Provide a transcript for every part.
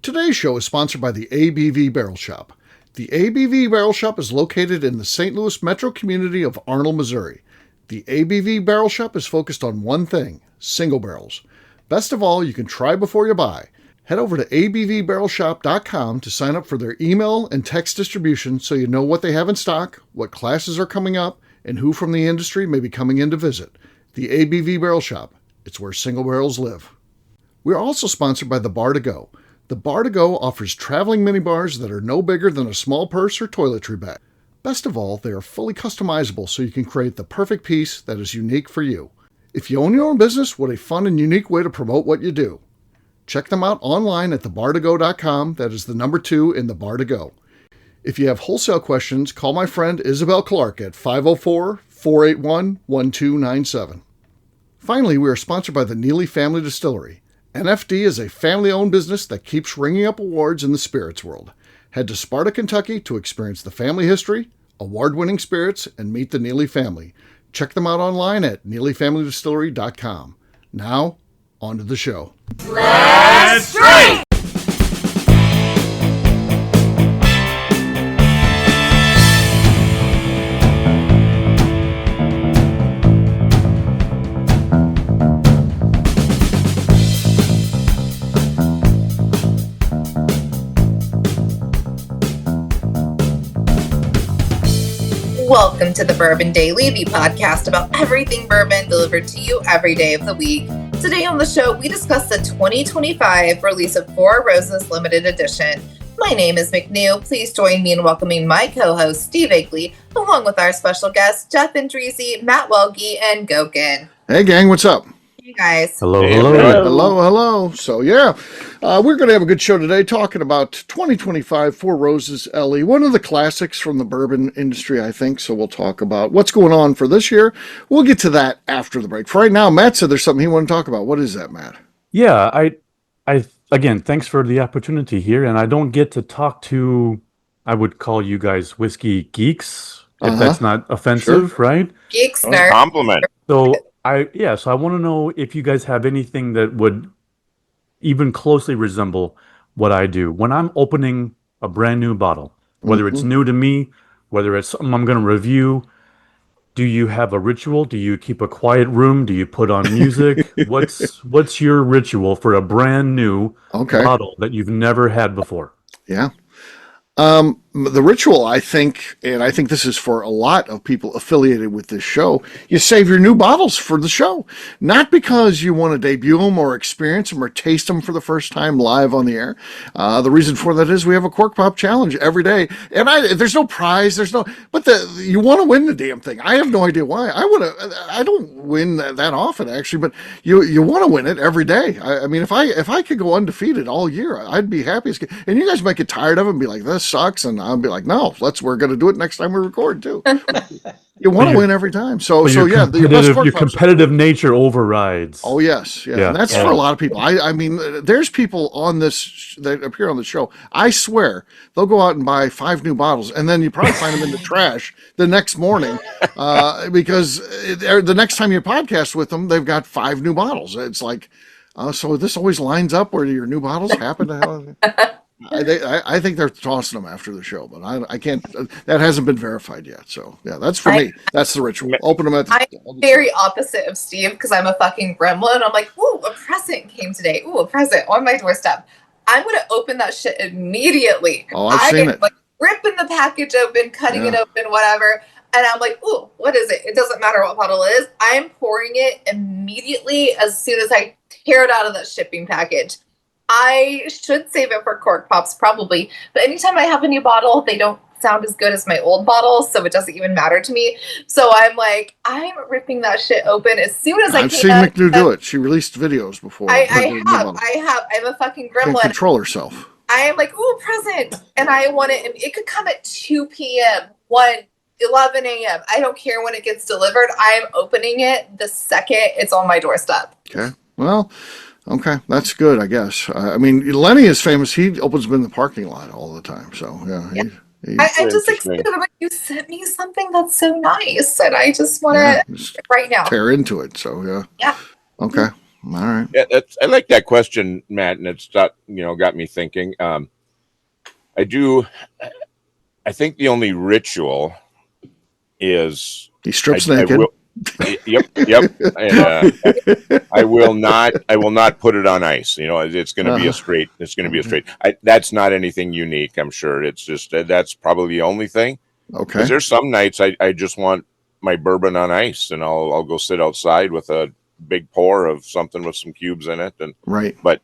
Today's show is sponsored by the ABV Barrel Shop. The ABV Barrel Shop is located in the St. Louis metro community of Arnold, Missouri. The ABV Barrel Shop is focused on one thing, single barrels. Best of all, you can try before you buy. Head over to abvbarrelshop.com to sign up for their email and text distribution so you know what they have in stock, what classes are coming up, and who from the industry may be coming in to visit. The ABV Barrel Shop. It's where single barrels live. We're also sponsored by the Bar to Go. The Bar to Go offers traveling minibars that are no bigger than a small purse or toiletry bag. Best of all, they are fully customizable so you can create the perfect piece that is unique for you. If you own your own business, what a fun and unique way to promote what you do. Check them out online at thebar2go.com. That is the number 2 in the Bar to Go. If you have wholesale questions, call my friend Isabel Clark at 504-481-1297. Finally, we are sponsored by the Neely Family Distillery. NFD is a family-owned business that keeps ringing up awards in the spirits world. Head to Sparta, Kentucky to experience the family history, award-winning spirits, and meet the Neely family. Check them out online at neelyfamilydistillery.com. Now, on to the show. Let's drink! Welcome to the Bourbon Daily, the podcast about everything bourbon delivered to you every day of the week. Today on the show, we discuss the 2025 release of Four Roses Limited Edition. My name is McNew. Please join me in welcoming my co-host, Steve Agley, along with our special guests, Jeff Andreezy, Matt Welge, and Gokin. Hey, gang, what's up? Hey, guys. Hello. So, we're going to have a good show today talking about 2025 Four Roses LE, one of the classics from the bourbon industry, I think. So we'll talk about what's going on for this year. We'll get to that after the break. For right now, Matt said there's something he wanted to talk about. What is that, Matt? Yeah, I again, thanks for the opportunity here. And I don't get to talk to, I would call you guys whiskey geeks, if that's not offensive, Sure. right? Geeks, nerd. Compliment. So I want to know if you guys have anything that would even closely resemble what I do when I'm opening a brand new bottle, whether it's new to me, whether it's something I'm going to review. Do you have a ritual? Do you keep a quiet room? Do you put on music? What's your ritual for a brand new bottle that you've never had before? Yeah. The ritual, I think, and I think this is for a lot of people affiliated with this show, you save your new bottles for the show. Not because you want to debut them or experience them or taste them for the first time live on the air. The reason for that is we have a Cork Pop Challenge every day. And there's no prize, but you want to win the damn thing. I have no idea why. I don't win that often, actually, but you want to win it every day. I mean, if I could go undefeated all year, I'd be happy. And you guys might get tired of it and be like, this sucks, and I'll be like, no, we're going to do it next time we record too. You want to win every time. Your competitive nature overrides. Oh yes. Yeah. And that's for a lot of people. I mean, there's people on this that appear on the show. I swear they'll go out and buy 5 new bottles, and then you probably find them in the trash the next morning, because the next time you podcast with them, they've got 5 new bottles. It's like, so this always lines up where your new bottles happen to have. I think they're tossing them after the show, but I can't. That hasn't been verified yet. So yeah, that's for me. That's the ritual. Open them at. I'm very opposite of Steve because I'm a fucking gremlin. I'm like, ooh, a present came today. Ooh, a present on my doorstep. I'm gonna open that shit immediately. Oh, I've seen it. Like ripping the package open, cutting it open, whatever. And I'm like, ooh, what is it? It doesn't matter what bottle it is. I'm pouring it immediately as soon as I tear it out of that shipping package. I should save it for Cork Pops probably, but anytime I have a new bottle, they don't sound as good as my old bottles, so it doesn't even matter to me. So I'm like, I'm ripping that shit open as soon as I can. I've seen McNew do it. She released videos before. I have. I'm a fucking gremlin. Can't control herself. I am like, ooh, present, and I want it. It could come at 2 p.m., 11 a.m. I don't care when it gets delivered. I'm opening it the second it's on my doorstep. Okay. Well. Okay, that's good, I guess. I mean, Lenny is famous. He opens them in the parking lot all the time. So, yeah. I'm just excited. I'm like, you sent me something that's so nice, and I just want to right now tear into it. So, yeah. Yeah. Okay. All right. Yeah, I like that question, Matt, and it's got me thinking. I do. I think the only ritual is He strips I naked. will. Yep. And, I will not put it on ice. It's going to be a straight. It's going to be a straight. That's not anything unique. I'm sure it's just that's probably the only thing. Okay. Because there's some nights I just want my bourbon on ice, and I'll go sit outside with a big pour of something with some cubes in it, and right. But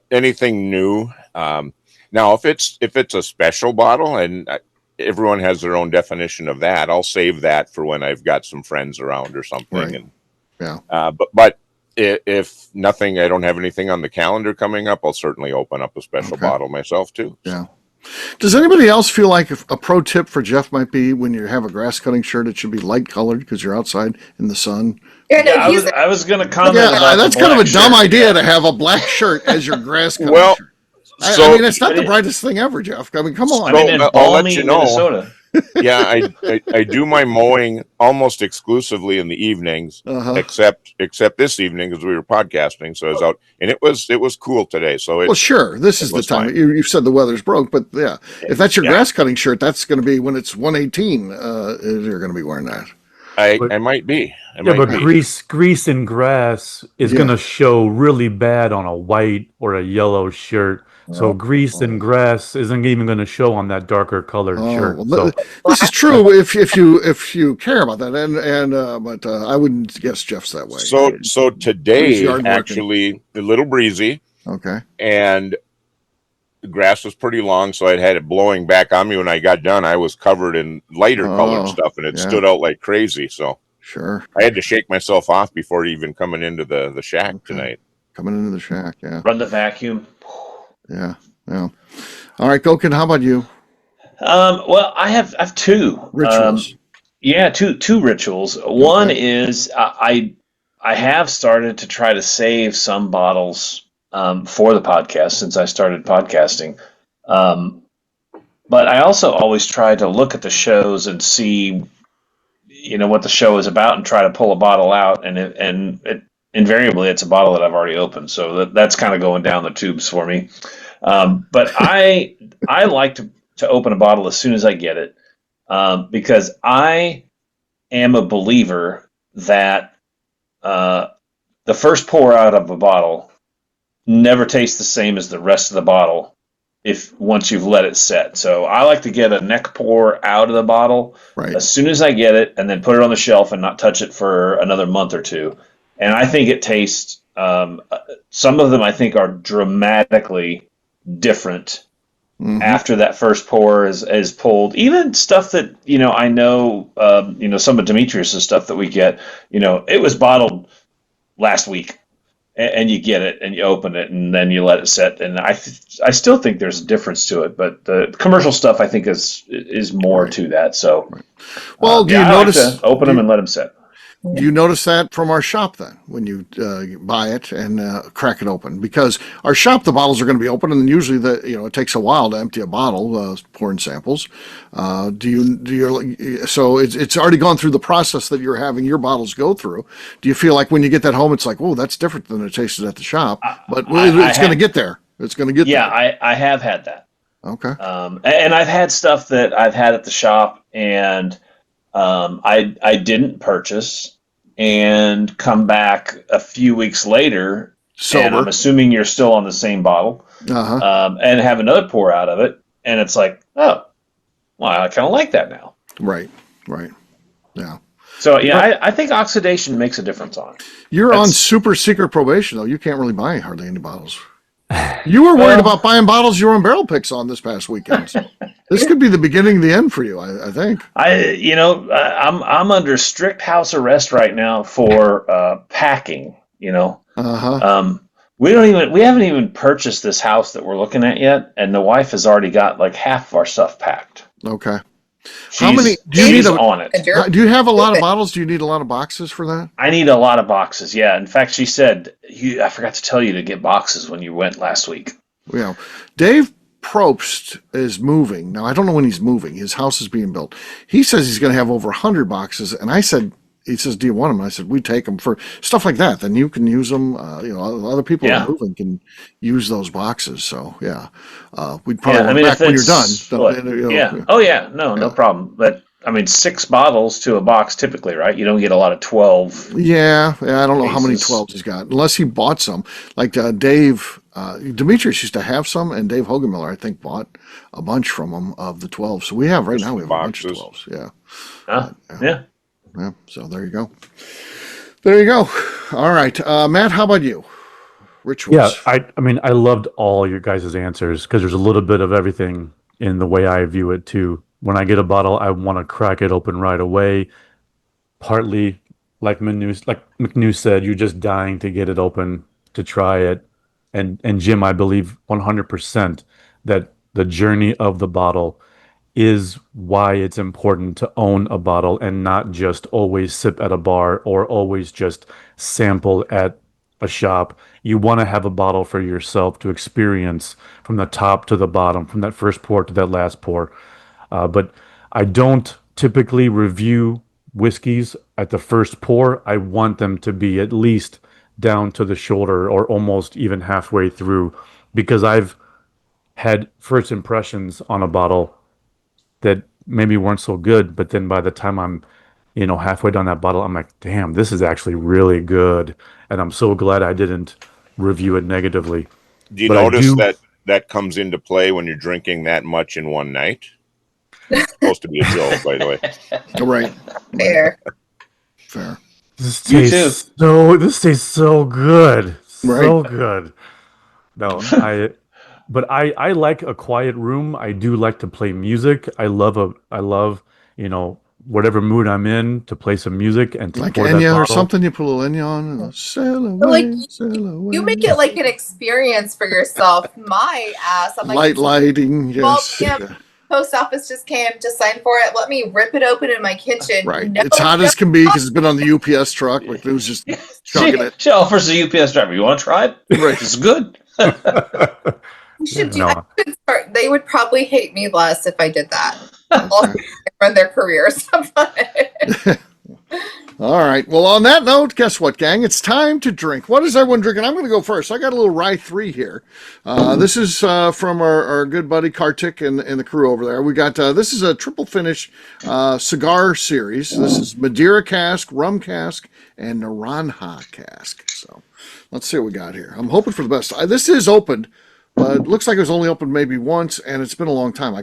anything new. Now, if it's a special bottle, and everyone has their own definition of that, I'll save that for when I've got some friends around or something. Right. And yeah. But if nothing, I don't have anything on the calendar coming up, I'll certainly open up a special bottle myself too. Yeah. Does anybody else feel like a pro tip for Jeff might be when you have a grass cutting shirt, it should be light colored because you're outside in the sun? Yeah, I was going to comment. Yeah, that's kind of a dumb idea to have a black shirt as your grass cutting shirt. I mean, it's not the brightest thing ever, Jeff. I mean, come on. I'll let you know. Minnesota. Yeah, I do my mowing almost exclusively in the evenings, except this evening because we were podcasting. So I was out, and it was cool today. So sure, this is the time. You've said the weather's broke, but yeah, if that's your grass cutting shirt, that's going to be when it's 118. You're going to be wearing that. I might be. But grease and grass is going to show really bad on a white or a yellow shirt. So grease and grass isn't even going to show on that darker colored shirt. Well, this is true if you care about that, but I wouldn't guess Jeff's that way. So today actually a little breezy. Okay. And the grass was pretty long, so I'd had it blowing back on me when I got done. I was covered in lighter colored stuff, and it stood out like crazy. So sure, I had to shake myself off before even coming into the shack tonight. Coming into the shack, yeah. Run the vacuum. Yeah. All right, Gokin, how about you? Well, I have two rituals. Two rituals. One is I have started to try to save some bottles for the podcast since I started podcasting. But I also always try to look at the shows and see, what the show is about and try to pull a bottle out, and invariably it's a bottle that I've already opened. So that's kind of going down the tubes for me. But I like to open a bottle as soon as I get it, because I am a believer that the first pour out of a bottle never tastes the same as the rest of the bottle once you've let it set. So I like to get a neck pour out of the bottle as soon as I get it, and then put it on the shelf and not touch it for another month or two. And I think it tastes, some of them I think are dramatically different after that first pour is pulled. Even stuff that, I know, some of Demetrius's stuff that we get, it was bottled last week, and you get it and you open it and then you let it set. And I still think there's a difference to it, but the commercial stuff I think is more to that. So, well, do you notice? I like to open them and let them set. Do you notice that from our shop then when you buy it and crack it open? Because our shop, the bottles are going to be open, and usually it takes a while to empty a bottle, pouring samples. So it's already gone through the process that you're having your bottles go through. Do you feel like when you get that home, it's like, oh, that's different than it tasted at the shop? But it's going to get there. It's going to get there. Yeah, I have had that. Okay. And I've had stuff that I've had at the shop and I didn't purchase and come back a few weeks later, sober. And I'm assuming you're still on the same bottle, and have another pour out of it, and it's like, oh, well, I kind of like that now. Right, yeah. So I think oxidation makes a difference on it. You're on super secret probation, though. You can't really buy hardly any bottles. You were worried about buying bottles you were on barrel picks on this past weekend. So this could be the beginning of the end for you, I think. I'm under strict house arrest right now for packing. We haven't even purchased this house that we're looking at yet, and the wife has already got like half of our stuff packed. Okay. How many do you need on it? Do you have a lot of bottles? Do you need a lot of boxes for that? I need a lot of boxes. Yeah. In fact, she said, I forgot to tell you to get boxes when you went last week. Yeah. Dave Probst is moving. Now, I don't know when he's moving. His house is being built. He says he's going to have over 100 boxes. And I said, he says, "Do you want them?" And I said, "We take them for stuff like that. Then you can use them. Other people Yeah. are moving can use those boxes. So yeah, we'd Yeah, probably I want mean, back if when you're done. it's what? Yeah. Yeah. Oh, yeah. No problem. But I mean, 6 bottles to a box typically, right? You don't get a lot of 12 Yeah, I don't know how many cases. 12s he's got, unless he bought some. Like Dave, Demetrius used to have some, and Dave Hogenmiller, I think, bought a bunch from him of the 12. So we have right now, we have a bunch of Boxes. 12s. Yeah. Huh? Yeah. Yeah. So there you go. There you go. All right. Matt, how about you? Rituals. Yeah, I mean, I loved all your guys' answers because there's a little bit of everything in the way I view it too. When I get a bottle, I want to crack it open right away. Partly, like McNew said, you're just dying to get it open to try it. And Jim, I believe 100% that the journey of the bottle is why it's important to own a bottle and not just always sip at a bar or always just sample at a shop. You want to have a bottle for yourself to experience from the top to the bottom, from that first pour to that last pour. But I don't typically review whiskeys at the first pour. I want them to be at least down to the shoulder or almost even halfway through because I've had first impressions on a bottle that maybe weren't so good, but then by the time I'm, halfway down that bottle, I'm like, damn, this is actually really good. And I'm so glad I didn't review it negatively. Do you But I notice do- that comes into play when you're drinking that much in one night? It's supposed to be a joke, by the way. Right. Fair. Fair. This You tastes this tastes so good. So good. No, I like a quiet room. I do like to play music. I love, whatever mood I'm in to play some music and to Like pour that Enya or bottle. something, you put a little Enya on and sail away, Like, sail away. You make it like an experience for yourself. My ass. I'm like, lighting, yes. 12 p.m. Post office just came to sign for it. Let me rip it open in my kitchen. Right. No, It's hot as can be because it's been on the UPS truck. Like it was just chugging it. She offers the UPS driver. You want to try it? Right. This is good. you should do. No. I should start. They would probably hate me less if I did that. Also, run their careers. All right. Well, on that note, guess what, gang? It's time to drink. What is everyone drinking? I'm going to go first. I got a little Rye 3 here. This is from our good buddy Kartik and the crew over there. We got this is a triple finish cigar series. This is Madeira cask, rum cask, and Naranja cask. So let's see what we got here. I'm hoping for the best. This is opened, but it looks like it was only opened maybe once, and it's been a long time.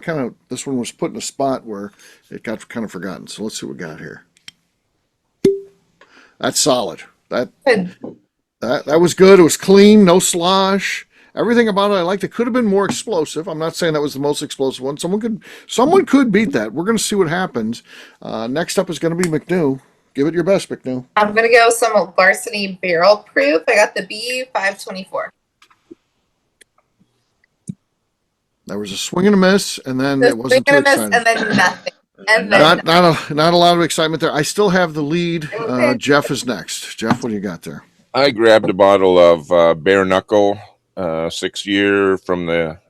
This one was put in a spot where it got kind of forgotten. So let's see what we got here. That's solid. That was good. It was clean, no slosh. Everything about it I liked. It could have been more explosive. I'm not saying that was the most explosive one. Someone could beat that. We're going to see what happens. Next up is going to be McNew. Give it your best, McNew. I'm gonna go some Varsity Barrel Proof. I got the B524. There was a swing and a miss, and then it wasn't too exciting. And then nothing. And then Not a lot of excitement there. I still have the lead. Jeff is next. Jeff, what do you got there? I grabbed a bottle of Bare Knuckle 6-year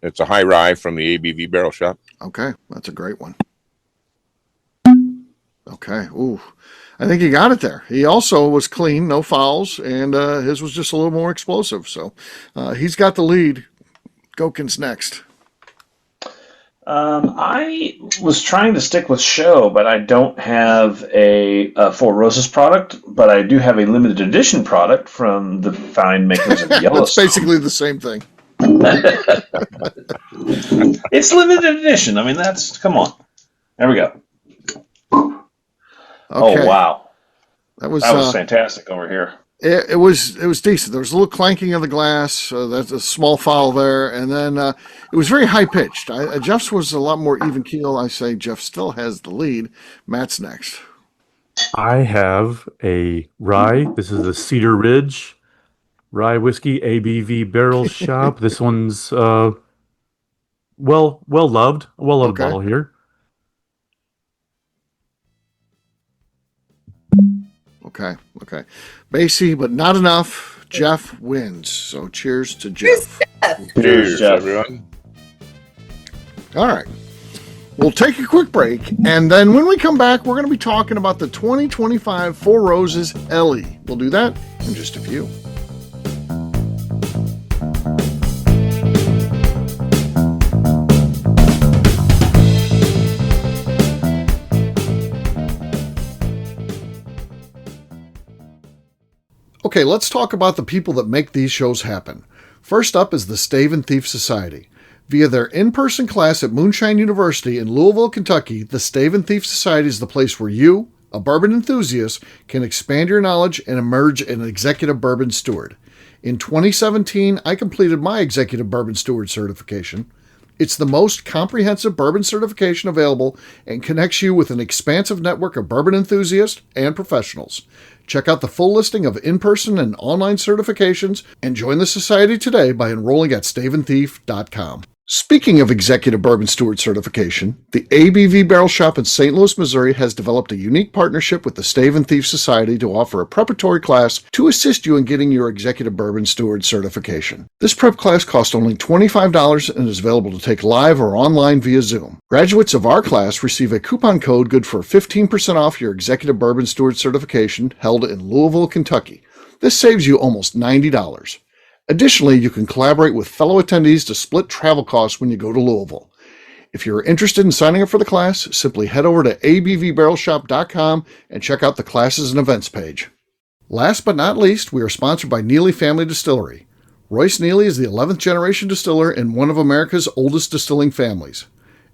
it's a high rye from the ABV Barrel Shop. Okay, that's a great one. Okay, ooh, I think he got it there. He also was clean, no fouls, and his was just a little more explosive. So he's got the lead. Gokin's next. I was trying to stick with show, but I don't have a Four Roses product, but I do have a limited edition product from the fine makers of Yellowstone. It's basically the same thing. It's limited edition. I mean, come on. There we go. Okay. Oh, wow. That was fantastic over here. It was decent. There was a little clanking of the glass. That's a small foul there, and then it was very high pitched. Jeff's was a lot more even keel. I say Jeff still has the lead. Matt's next. I have a rye. This is the Cedar Ridge rye whiskey, ABV Barrel Shop. This one's well loved. A well-loved Okay. bottle here. Okay. Basie, but not enough. Jeff wins. So cheers to Jeff. Cheers, everyone. All right. We'll take a quick break, and then when we come back, we're going to be talking about the 2025 Four Roses LE. We'll do that in just a few. Okay, let's talk about the people that make these shows happen. First up is the Stave and Thief Society. Via their in-person class at Moonshine University in Louisville, Kentucky, the Stave and Thief Society is the place where you, a bourbon enthusiast, can expand your knowledge and emerge an executive bourbon steward. In 2017, I completed my executive bourbon steward certification. It's the most comprehensive bourbon certification available and connects you with an expansive network of bourbon enthusiasts and professionals. Check out the full listing of in-person and online certifications and join the society today by enrolling at staveandthief.com. Speaking of Executive Bourbon Steward certification, the ABV Barrel Shop in St. Louis, Missouri has developed a unique partnership with the Stave and Thief Society to offer a preparatory class to assist you in getting your Executive Bourbon Steward certification. This prep class costs only $25 and is available to take live or online via Zoom. Graduates of our class receive a coupon code good for 15% off your Executive Bourbon Steward certification held in Louisville, Kentucky. This saves you almost $90. Additionally, you can collaborate with fellow attendees to split travel costs when you go to Louisville. If you're interested in signing up for the class, simply head over to abvbarrelshop.com and check out the classes and events page. Last but not least, we are sponsored by Neely Family Distillery. Royce Neely is the 11th generation distiller in one of America's oldest distilling families.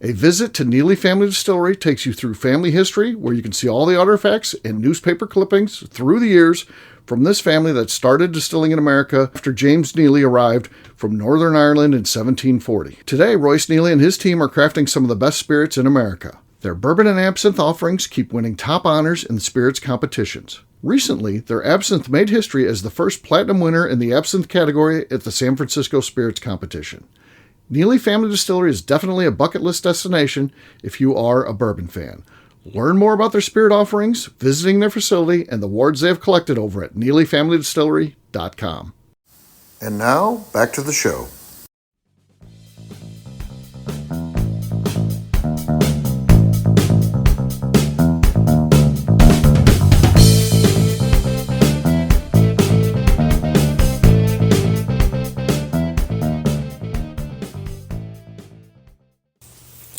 A visit to Neely Family Distillery takes you through family history, where you can see all the artifacts and newspaper clippings through the years from this family that started distilling in America after James Neely arrived from Northern Ireland in 1740. Today, Royce Neely and his team are crafting some of the best spirits in America. Their bourbon and absinthe offerings keep winning top honors in the spirits competitions. Recently, their absinthe made history as the first platinum winner in the absinthe category at the San Francisco Spirits Competition. Neely Family Distillery is definitely a bucket list destination if you are a bourbon fan. Learn more about their spirit offerings, visiting their facility, and the awards they have collected over at NeelyFamilyDistillery.com. And now, back to the show.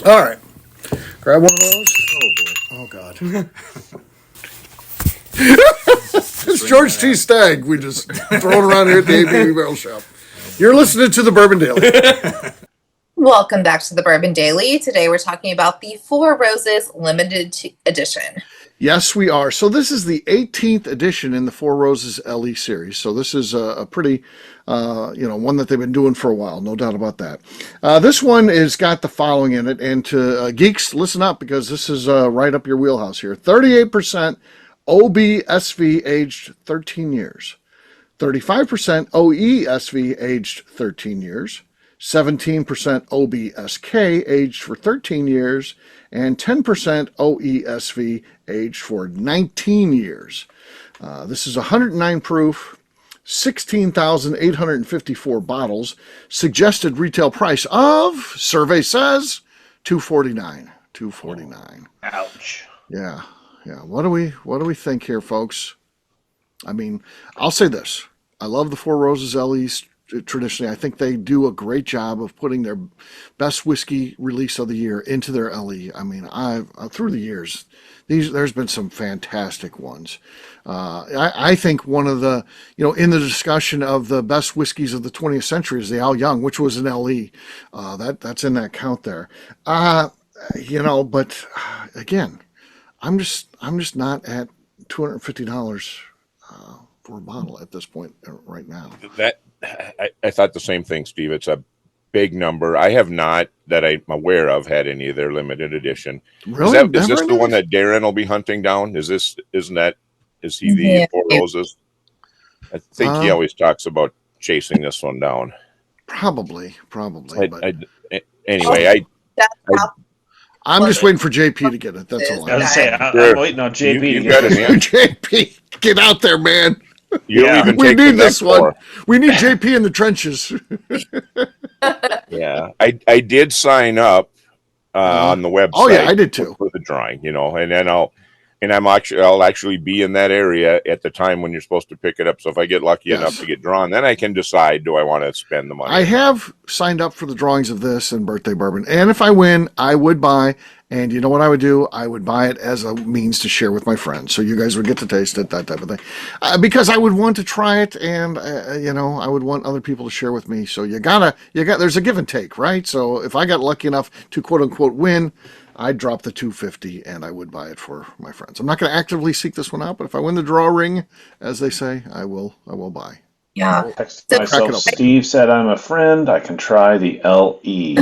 All right. Grab one of those. Oh, God. It's George T. Stagg. We just throw it around here at the ABV Barrel Shop. You're listening to the Bourbon Daily. Welcome back to the Bourbon Daily. Today we're talking about the Four Roses Limited Edition. Yes, we are. So this is the 18th edition in the Four Roses LE series. So this is a pretty, one that they've been doing for a while. No doubt about that. This one has got the following in it. And to geeks, listen up, because this is right up your wheelhouse here. 38% OBSV aged 13 years. 35% OESV aged 13 years. 17% OBSK aged for 13 years, and 10% OESV aged for 19 years. This is 109 proof, 16,854 bottles. Suggested retail price of, survey says, $249. $249. Ouch. Yeah. What do we think here, folks? I mean, I'll say this. I love the Four Roses LEs. Traditionally, I think they do a great job of putting their best whiskey release of the year into their LE. I mean, through the years, there's been some fantastic ones. I think one of the, in the discussion of the best whiskeys of the 20th century is the Al Young, which was an LE. That's in that count there. But again, I'm just not at $250 for a bottle at this point right now. I thought the same thing, Steve. It's a big number. I have not, that I'm aware of, had any of their limited edition. Really? Is this the one that Darren will be hunting down? Is he the Four Roses? I think he always talks about chasing this one down. Probably. I'm just waiting for JP to get it. That's all. I'm waiting on JP to get it. JP, get out there, man. We need this one. We need JP in the trenches. Yeah, I did sign up on the website. Oh yeah, I did too. For the drawing, and then I'll actually be in that area at the time when you're supposed to pick it up. So if I get lucky enough to get drawn, then I can decide, do I want to spend the money? I have signed up for the drawings of this and birthday bourbon, and if I win, I would buy. And you know what I would do? I would buy it as a means to share with my friends, so you guys would get to taste it, that type of thing. Because I would want to try it, and I would want other people to share with me. So there's a give and take, right? So if I got lucky enough to quote unquote win, I'd drop the $250 and I would buy it for my friends. I'm not going to actively seek this one out, but if I win the draw ring, as they say, I will buy. Yeah. Text myself, Steve said I'm a friend. I can try the LE.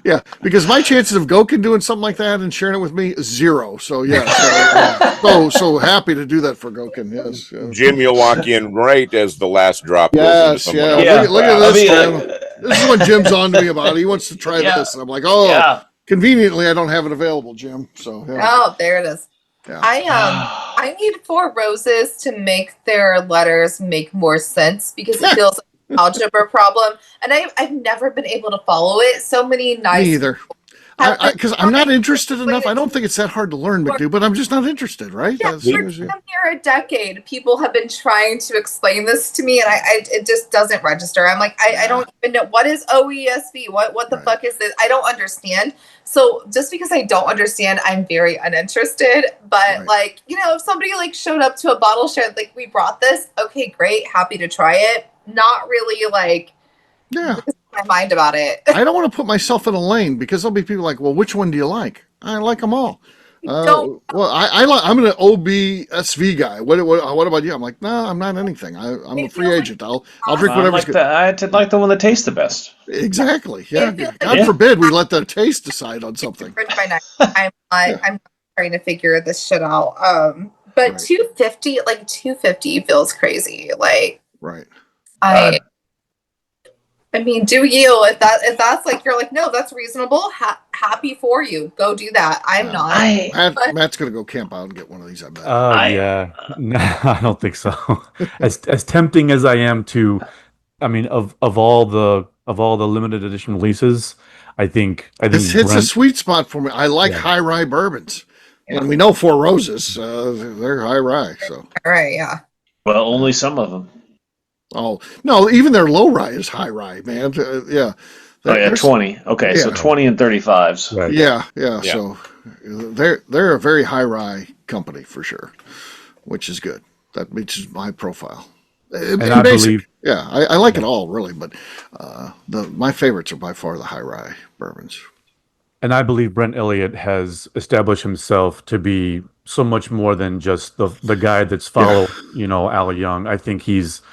Yeah, because my chances of Gokin doing something like that and sharing it with me is 0. So yeah, so happy to do that for Gokin. Yes, Jim, you'll walk in right as the last drop. Yes, goes yeah. into someone else. Look at this, Jim. This is what Jim's on to me about. He wants to try this, and I'm like, conveniently, I don't have it available, Jim. So yeah. Oh, there it is. Yeah. I need 4 Roses to make their letters make more sense because it feels like an algebra problem, and I've never been able to follow it. So many nice. Me either. Because I'm not interested enough. I don't think it's that hard to learn, McNew, but I'm just not interested, right? Yeah, for damn near a decade, people have been trying to explain this to me, and it just doesn't register. I'm like, I don't even know what is OESV. What the fuck is this? I don't understand. So just because I don't understand, I'm very uninterested. But if somebody showed up to a bottle share, we brought this, okay, great, happy to try it. Not really my mind about it. I don't want to put myself in a lane because there'll be people like, well, which one do you like? I like them all. Well, I'm an OBSV guy. What about you? I'm like, no, I'm not anything. I'm a free agent. I'll drink whatever's good. I like the one that tastes the best. Exactly. Yeah. God forbid we let the taste decide on something. I'm not trying to figure this shit out. But $250 feels crazy. Right. I mean, do you? If that's you're like, no, that's reasonable. Happy for you. Go do that. I'm not. Matt's gonna go camp out and get one of these. I bet. Yeah. No, I don't think so. As tempting as I am to, I mean, of all the limited edition releases, I think this hits a sweet spot for me. I like high rye bourbons, and we know 4 Roses. They're high rye, so. All right. Yeah. Well, only some of them. Oh no! Even their low rye is high rye, man. Yeah. 20. Okay, so 20 and 35s. Right. Yeah. So they're a very high rye company for sure, which is good. That meets my profile. And I believe, I like it all really, but my favorites are by far the high rye bourbons. And I believe Brent Elliott has established himself to be so much more than just the guy that's followed, Al Young. I think he's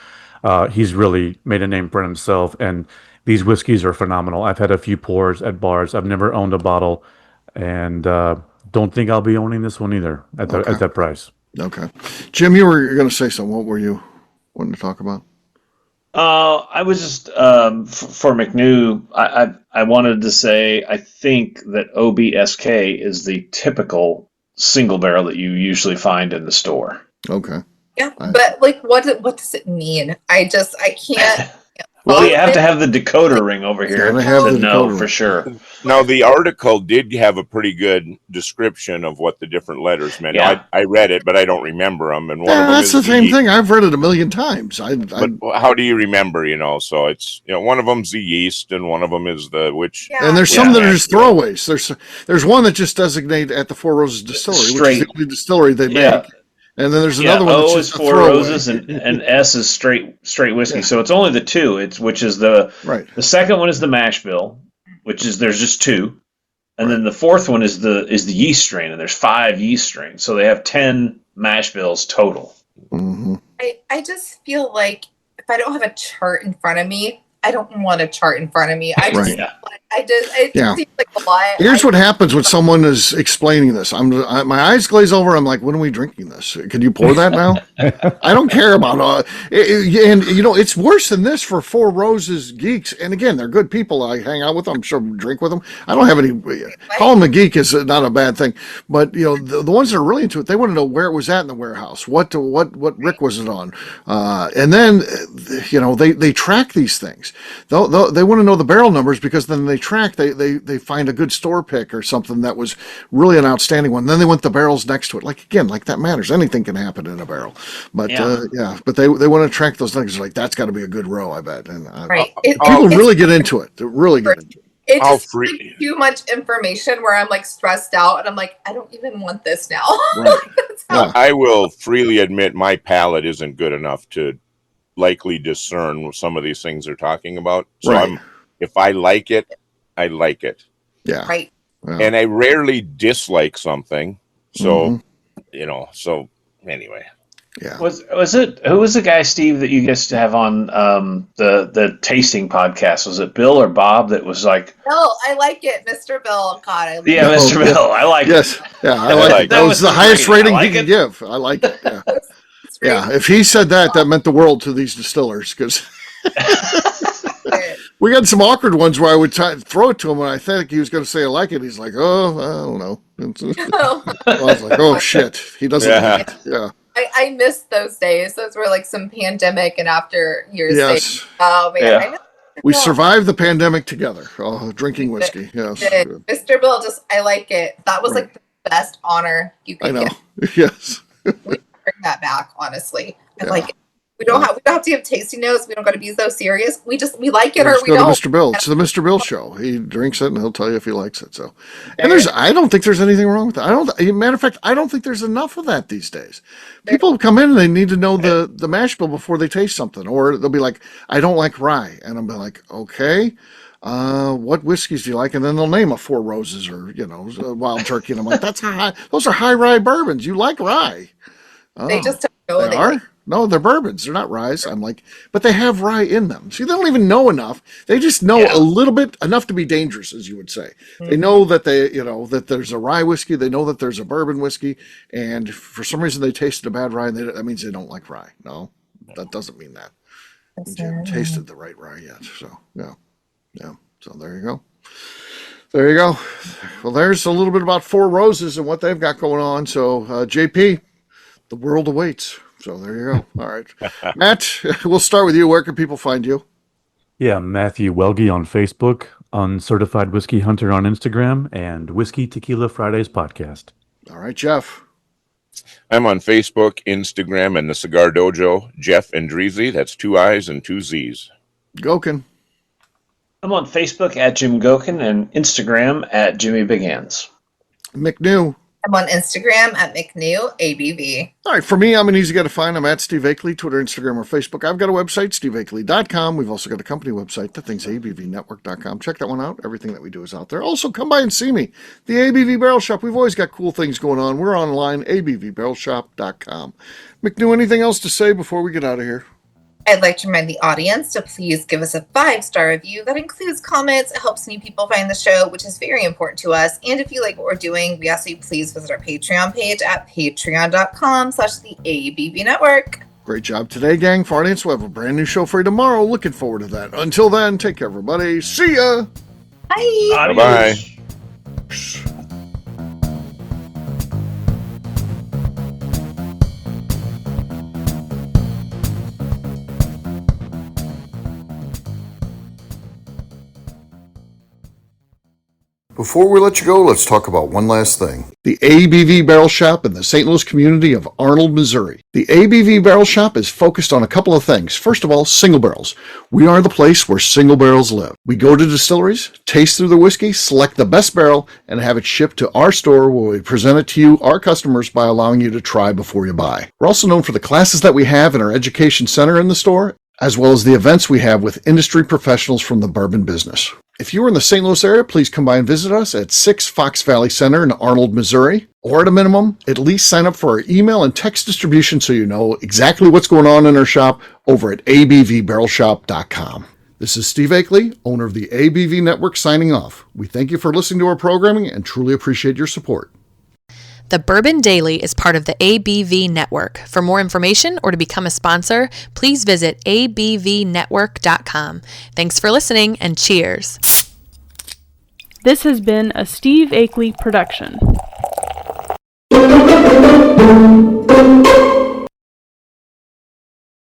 really made a name for himself, and these whiskeys are phenomenal. I've had a few pours at bars. I've never owned a bottle, and don't think I'll be owning this one either at that price. Okay, Jim, you were going to say something. What were you wanting to talk about? I was just for McNew. I wanted to say I think that OBSK is the typical single barrel that you usually find in the store. Okay. Yeah, but what does it mean? I can't. Well, you have to have the decoder ring over here to know for sure. Now, the article did have a pretty good description of what the different letters meant. Yeah. I read it, but I don't remember them. And one of them that's the same thing. I've read it a million times. But how do you remember? So it's one of them's the yeast, and one of them is the which. Yeah. And there's some that are just throwaways. There's one that just designate at the 4 Roses Distillery, which is the only distillery they make. And then there's another one that's O just is 4 Roses and S is straight whiskey. Yeah. So it's only the 2. Which is the second one is the mash bill, which is there's just 2, and then the 4th one is the yeast strain, and there's 5 yeast strains. So they have 10 mash bills total. Mm-hmm. I just feel like if I don't have a chart in front of me, I don't want a chart in front of me. I just feel like I just it Yeah. seems like a lot. Here's what happens when someone is explaining this. My eyes glaze over. I'm like, when are we drinking this? Can you pour that now? I don't care about and it's worse than this for Four Roses geeks. And again, they're good people. I hang out with them. I'm sure drink with them. I don't have any. Call them a geek is not a bad thing. But the ones that are really into it, they want to know where it was at in the warehouse. What Rick was it on? And then they track these things. They want to know the barrel numbers because then they track. They find a good store pick or something that was really an outstanding one. Then they want the barrels next to it. Like that matters. Anything can happen in a barrel. But but they want to track those things. Like that's got to be a good row, I bet. And right. People really get into it. They really get into it. It's just like too much information where I'm like stressed out and I'm like, I don't even want this now. Right. I will freely admit my palate isn't good enough to likely discern some of these things they're talking about. So if I like it, I like it. Yeah. Right. Yeah. And I rarely dislike something. So, so anyway. Yeah. Was it who was the guy, Steve, that you used to have on the tasting podcast? Was it Bill or Bob that was like Bill, I like it, Mr. Bill. God, I like Mr. Bill. I like it. Yeah, I like it. That was the highest rating he could give. I like it. Yeah. Yeah. If he said that meant the world to these distillers because we got some awkward ones where I would throw it to him and I think he was going to say I like it. He's like, oh, I don't know. I was like, oh shit, he doesn't like it. Yeah. I missed those days. Those were like some pandemic and after years. Yes. Oh man, yeah. We survived the pandemic together. Oh, drinking whiskey. Yes. Mr. Bill, I like it. That was like the best honor you could get. Yes. We bring that back, honestly. I like it. We don't have to have tasting notes. We don't got to be so serious. We like it or we don't. Mr. Bill. It's the Mr. Bill show. He drinks it and he'll tell you if he likes it. So, and I don't think there's anything wrong with that. Matter of fact, I don't think there's enough of that these days. People come in and they need to know the mash bill before they taste something, or they'll be like, I don't like rye. And I'll be like, okay, what whiskeys do you like? And then they'll name a Four Roses or, Wild Turkey. And I'm like, those are high rye bourbons. You like rye. Oh, they just don't know they are? No, they're bourbons. They're not rye. I'm like, but they have rye in them. See, they don't even know enough. They just know a little bit, enough to be dangerous, as you would say. Mm-hmm. They know that that there's a rye whiskey. They know that there's a bourbon whiskey. And for some reason, they tasted a bad rye. And that means they don't like rye. No, that doesn't mean that. You haven't tasted the right rye yet. So, yeah. So there you go. There you go. Well, there's a little bit about Four Roses and what they've got going on. So, JP, the world awaits. So there you go. All right. Matt, we'll start with you. Where can people find you? Yeah, Matthew Welge on Facebook, Uncertified Whiskey Hunter on Instagram, and Whiskey Tequila Fridays podcast. All right, Jeff. I'm on Facebook, Instagram, and the Cigar Dojo, Jeff Andreezy. That's 2 I's and 2 Z's. Gokin. I'm on Facebook at Jim Gokin and Instagram at Jimmy Big Hands. McNew. I'm on Instagram at McNew, ABV. All right, for me, I'm an easy guy to find. I'm at Steve Akeley, Twitter, Instagram, or Facebook. I've got a website, steveakeley.com. We've also got a company website, that thing's abvnetwork.com. Check that one out. Everything that we do is out there. Also, come by and see me. The ABV Barrel Shop. We've always got cool things going on. We're online, abvbarrelshop.com. McNew, anything else to say before we get out of here? I'd like to remind the audience to please give us a 5-star review. That includes comments. It helps new people find the show, which is very important to us. And if you like what we're doing, we ask you please visit our Patreon page at patreon.com/the ABV Network. Great job today, gang. For our audience, we'll have a brand new show for you tomorrow. Looking forward to that. Until then, take care, everybody. See ya. Bye. Bye-bye. Before we let you go, let's talk about one last thing. The ABV Barrel Shop in the St. Louis community of Arnold, Missouri. The ABV Barrel Shop is focused on a couple of things. First of all, single barrels. We are the place where single barrels live. We go to distilleries, taste through the whiskey, select the best barrel, and have it shipped to our store where we present it to you, our customers, by allowing you to try before you buy. We're also known for the classes that we have in our education center in the store, as well as the events we have with industry professionals from the bourbon business. If you're in the St. Louis area, please come by and visit us at 6 Fox Valley Center in Arnold, Missouri. Or at a minimum, at least sign up for our email and text distribution so you know exactly what's going on in our shop over at abvbarrelshop.com. This is Steve Akeley, owner of the ABV Network, signing off. We thank you for listening to our programming and truly appreciate your support. The Bourbon Daily is part of the ABV Network. For more information or to become a sponsor, please visit abvnetwork.com. Thanks for listening and cheers. This has been a Steve Akeley production.